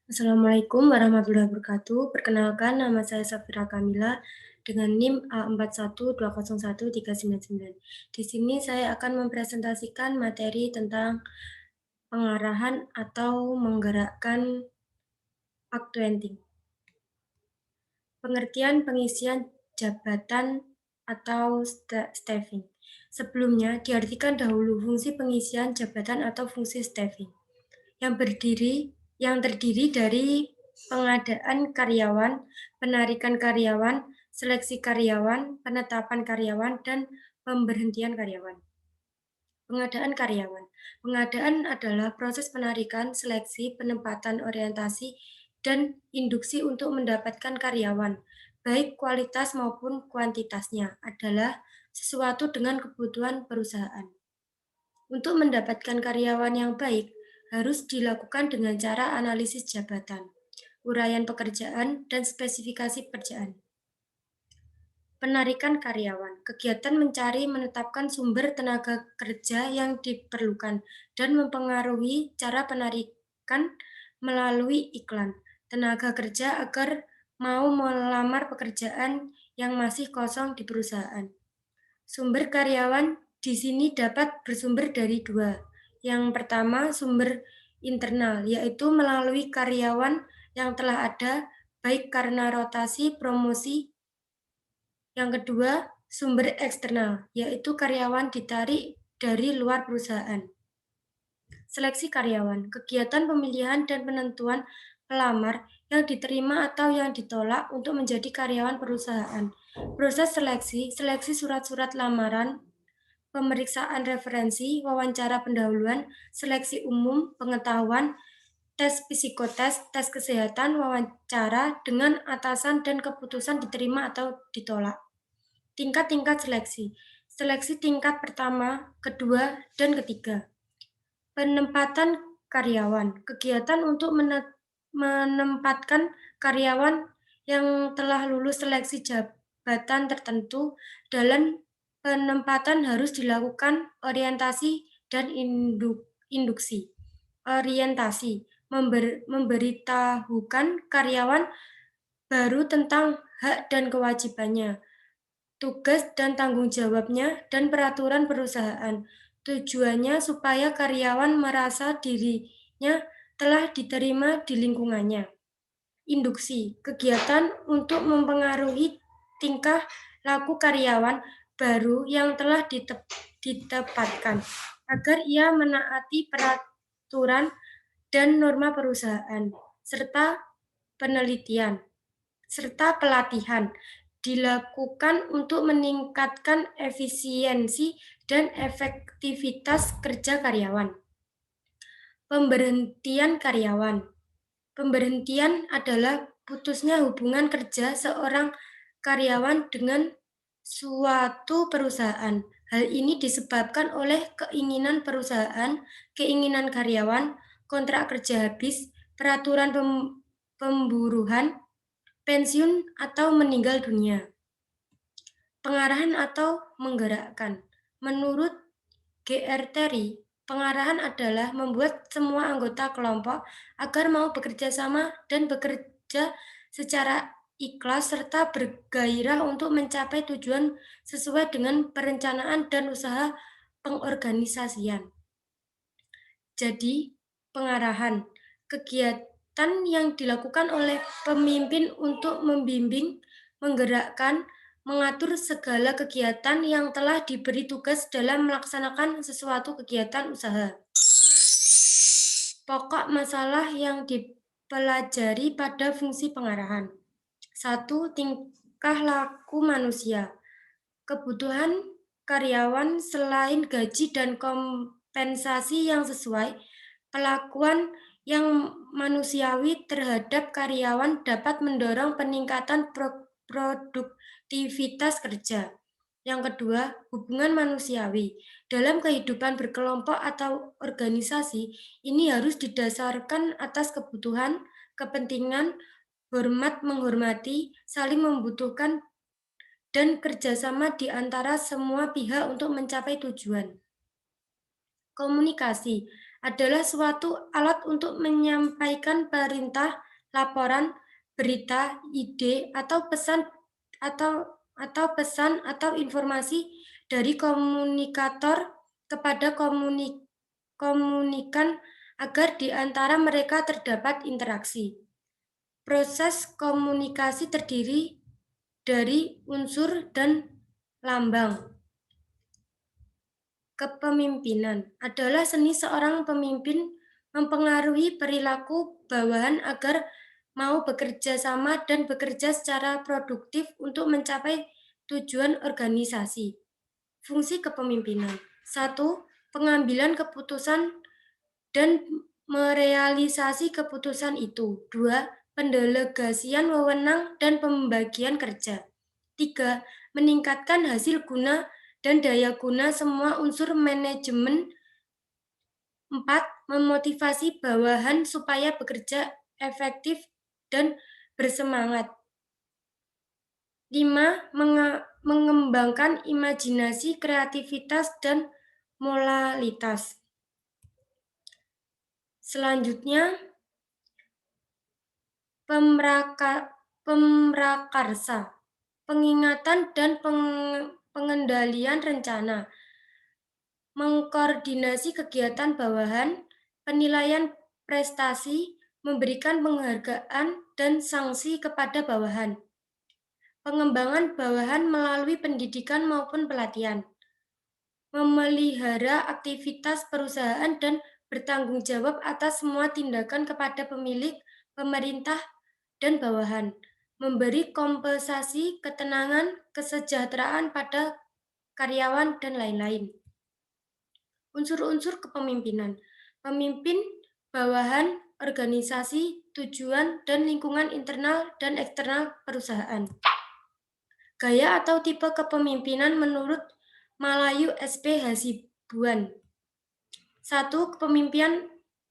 Assalamualaikum warahmatullahi wabarakatuh. Perkenalkan, nama saya Safira Kamila dengan NIM A41201399. Di sini saya akan mempresentasikan materi tentang pengarahan atau menggerakkan actuating. Pengertian pengisian jabatan atau staffing. Sebelumnya diartikan dahulu fungsi pengisian jabatan atau fungsi staffing yang terdiri dari pengadaan karyawan, penarikan karyawan, seleksi karyawan, penetapan karyawan, dan pemberhentian karyawan. Pengadaan karyawan. Pengadaan adalah proses penarikan, seleksi, penempatan orientasi, dan induksi untuk mendapatkan karyawan, baik kualitas maupun kuantitasnya, adalah sesuatu dengan kebutuhan perusahaan. Untuk mendapatkan karyawan yang baik, harus dilakukan dengan cara analisis jabatan, uraian pekerjaan, dan spesifikasi pekerjaan. Penarikan karyawan. Kegiatan mencari menetapkan sumber tenaga kerja yang diperlukan dan mempengaruhi cara penarikan melalui iklan tenaga kerja agar mau melamar pekerjaan yang masih kosong di perusahaan. Sumber karyawan di sini dapat bersumber dari dua. Yang pertama, sumber internal, yaitu melalui karyawan yang telah ada, baik karena rotasi, promosi. Yang kedua, sumber eksternal, yaitu karyawan ditarik dari luar perusahaan. Seleksi karyawan, kegiatan pemilihan dan penentuan pelamar yang diterima atau yang ditolak untuk menjadi karyawan perusahaan. Proses seleksi surat-surat lamaran, pemeriksaan referensi, wawancara pendahuluan, seleksi umum, pengetahuan, tes psikotes, tes kesehatan, wawancara dengan atasan dan keputusan diterima atau ditolak. Tingkat-tingkat seleksi. Seleksi tingkat pertama, kedua, dan ketiga. Penempatan karyawan. Kegiatan untuk menempatkan karyawan yang telah lulus seleksi jabatan tertentu. Dalam penempatan harus dilakukan orientasi dan induksi. Orientasi memberitahukan karyawan baru tentang hak dan kewajibannya, tugas dan tanggung jawabnya, dan peraturan perusahaan. Tujuannya supaya karyawan merasa dirinya telah diterima di lingkungannya. Induksi, kegiatan untuk mempengaruhi tingkah laku karyawan baru yang telah ditempatkan, agar ia menaati peraturan dan norma perusahaan, serta pelatihan dilakukan untuk meningkatkan efisiensi dan efektivitas kerja karyawan. Pemberhentian karyawan. Pemberhentian adalah putusnya hubungan kerja seorang karyawan dengan suatu perusahaan. Hal ini disebabkan oleh keinginan perusahaan, keinginan karyawan, kontrak kerja habis, peraturan pemburuan, pensiun, atau meninggal dunia. Pengarahan atau menggerakkan. Menurut G.R. Terry, pengarahan adalah membuat semua anggota kelompok agar mau bekerja sama dan bekerja secara ikhlas serta bergairah untuk mencapai tujuan sesuai dengan perencanaan dan usaha pengorganisasian. Jadi, pengarahan, kegiatan yang dilakukan oleh pemimpin untuk membimbing, menggerakkan, mengatur segala kegiatan yang telah diberi tugas dalam melaksanakan sesuatu kegiatan usaha. Pokok masalah yang dipelajari pada fungsi pengarahan. 1. Tingkah laku manusia. Kebutuhan karyawan selain gaji dan kompensasi yang sesuai, perlakuan yang manusiawi terhadap karyawan dapat mendorong peningkatan produktivitas kerja. Yang kedua, hubungan manusiawi. Dalam kehidupan berkelompok atau organisasi, ini harus didasarkan atas kebutuhan, kepentingan, hormat menghormati, saling membutuhkan, dan kerjasama di antara semua pihak untuk mencapai tujuan. Komunikasi adalah suatu alat untuk menyampaikan perintah, laporan, berita, ide, atau informasi dari komunikator kepada komunikan agar di antara mereka terdapat interaksi. Proses komunikasi terdiri dari unsur dan lambang. Kepemimpinan adalah seni seorang pemimpin mempengaruhi perilaku bawahan agar mau bekerja sama dan bekerja secara produktif untuk mencapai tujuan organisasi. Fungsi kepemimpinan. 1. Pengambilan keputusan dan merealisasi keputusan itu. 2. Pendelegasian wewenang dan pembagian kerja. 3. Meningkatkan hasil guna dan daya guna semua unsur manajemen. 4. Memotivasi bawahan supaya bekerja efektif dan bersemangat. 5. Mengembangkan imajinasi, kreativitas, dan moralitas. Selanjutnya, pemrakarsa, pengingatan dan pengendalian rencana, mengkoordinasi kegiatan bawahan, penilaian prestasi, memberikan penghargaan dan sanksi kepada bawahan, pengembangan bawahan melalui pendidikan maupun pelatihan, memelihara aktivitas perusahaan dan bertanggung jawab atas semua tindakan kepada pemilik, pemerintah, dan bawahan, memberi kompensasi, ketenangan, kesejahteraan pada karyawan, dan lain-lain. Unsur-unsur kepemimpinan. Pemimpin, bawahan, organisasi, tujuan, dan lingkungan internal dan eksternal perusahaan. Gaya atau tipe kepemimpinan menurut Malayu SP Hasibuan. 1.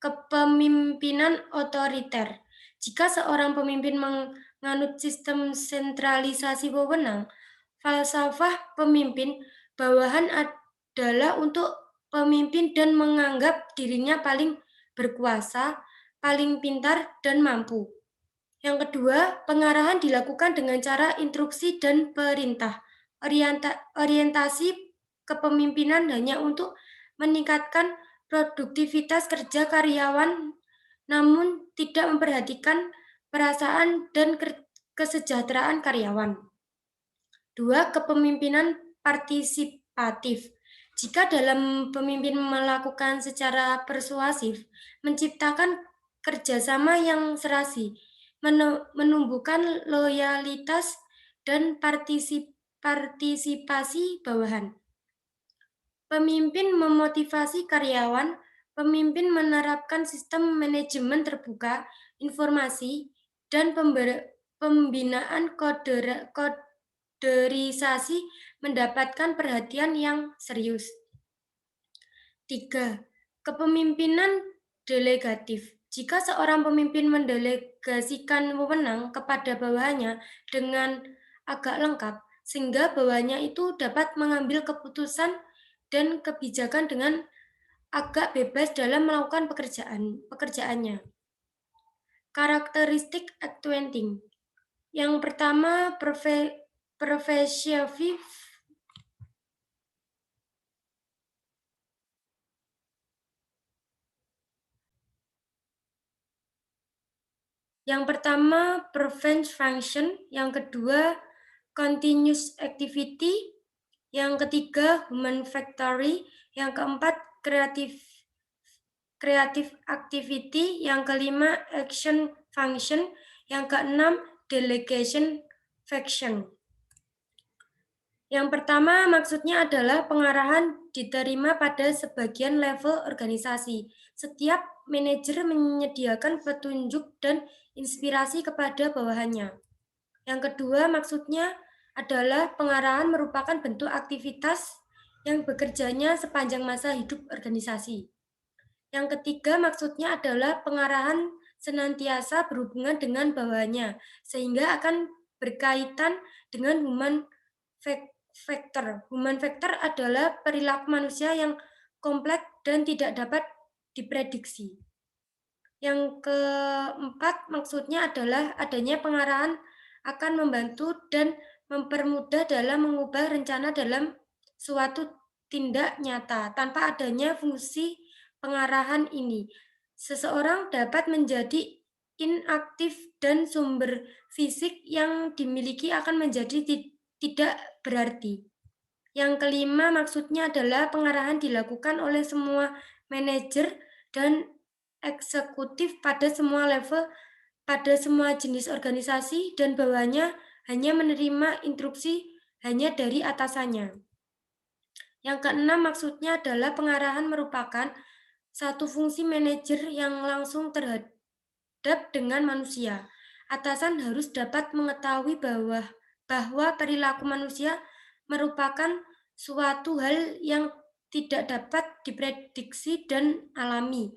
Kepemimpinan otoriter. Jika seorang pemimpin menganut sistem sentralisasi wewenang, falsafah pemimpin bawahan adalah untuk pemimpin dan menganggap dirinya paling berkuasa, paling pintar, dan mampu. Yang kedua, pengarahan dilakukan dengan cara instruksi dan perintah. Orientasi kepemimpinan hanya untuk meningkatkan produktivitas kerja karyawan, namun tidak memperhatikan perasaan dan kesejahteraan karyawan. 2. Kepemimpinan partisipatif. Jika dalam pemimpin melakukan secara persuasif, menciptakan kerjasama yang serasi, menumbuhkan loyalitas dan partisipasi bawahan. Pemimpin memotivasi karyawan, pemimpin menerapkan sistem manajemen terbuka, informasi, dan pembinaan koderisasi mendapatkan perhatian yang serius. 3. Kepemimpinan delegatif. Jika seorang pemimpin mendelegasikan wewenang kepada bawahannya dengan agak lengkap, sehingga bawahannya itu dapat mengambil keputusan dan kebijakan dengan agak bebas dalam melakukan pekerjaannya. Karakteristik accounting. Yang pertama, pervasive. Yang pertama, prevent function. Yang kedua, continuous activity. Yang ketiga, human factory. Yang keempat, creative activity. Yang kelima, action function. Yang keenam, delegation function. Yang pertama maksudnya adalah pengarahan diterima pada sebagian level organisasi. Setiap manajer menyediakan petunjuk dan inspirasi kepada bawahannya. Yang kedua maksudnya adalah pengarahan merupakan bentuk aktivitas yang bekerjanya sepanjang masa hidup organisasi. Yang ketiga maksudnya adalah pengarahan senantiasa berhubungan dengan bawahannya, sehingga akan berkaitan dengan human factor. Human factor adalah perilaku manusia yang kompleks dan tidak dapat diprediksi. Yang keempat maksudnya adalah adanya pengarahan akan membantu dan mempermudah dalam mengubah rencana dalam suatu tindak nyata. Tanpa adanya fungsi pengarahan ini, seseorang dapat menjadi inaktif dan sumber fisik yang dimiliki akan menjadi tidak berarti. Yang kelima maksudnya adalah pengarahan dilakukan oleh semua manajer dan eksekutif pada semua level, pada semua jenis organisasi, dan bawahnya hanya menerima instruksi hanya dari atasannya. Yang keenam maksudnya adalah pengarahan merupakan satu fungsi manajer yang langsung terhadap dengan manusia. Atasan harus dapat mengetahui bahwa perilaku manusia merupakan suatu hal yang tidak dapat diprediksi dan alami,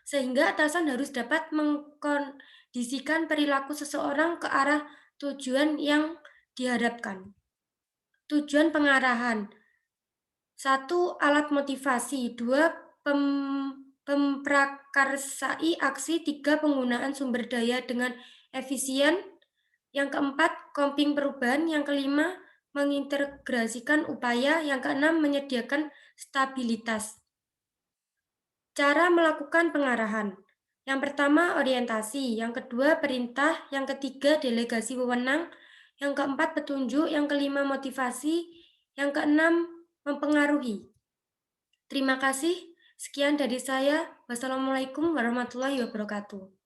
sehingga atasan harus dapat mengkondisikan perilaku seseorang ke arah tujuan yang diharapkan. Tujuan pengarahan: 1. Alat motivasi. 2. Memprakarsai aksi. 3. Penggunaan sumber daya dengan efisien. Yang keempat, comping perubahan. Yang kelima, mengintegrasikan upaya. Yang keenam, menyediakan stabilitas. Cara melakukan pengarahan. Yang pertama, orientasi. Yang kedua, perintah. Yang ketiga, delegasi wewenang. Yang keempat, petunjuk. Yang kelima, motivasi. Yang keenam, mempengaruhi. Terima kasih. Sekian dari saya. Wassalamualaikum warahmatullahi wabarakatuh.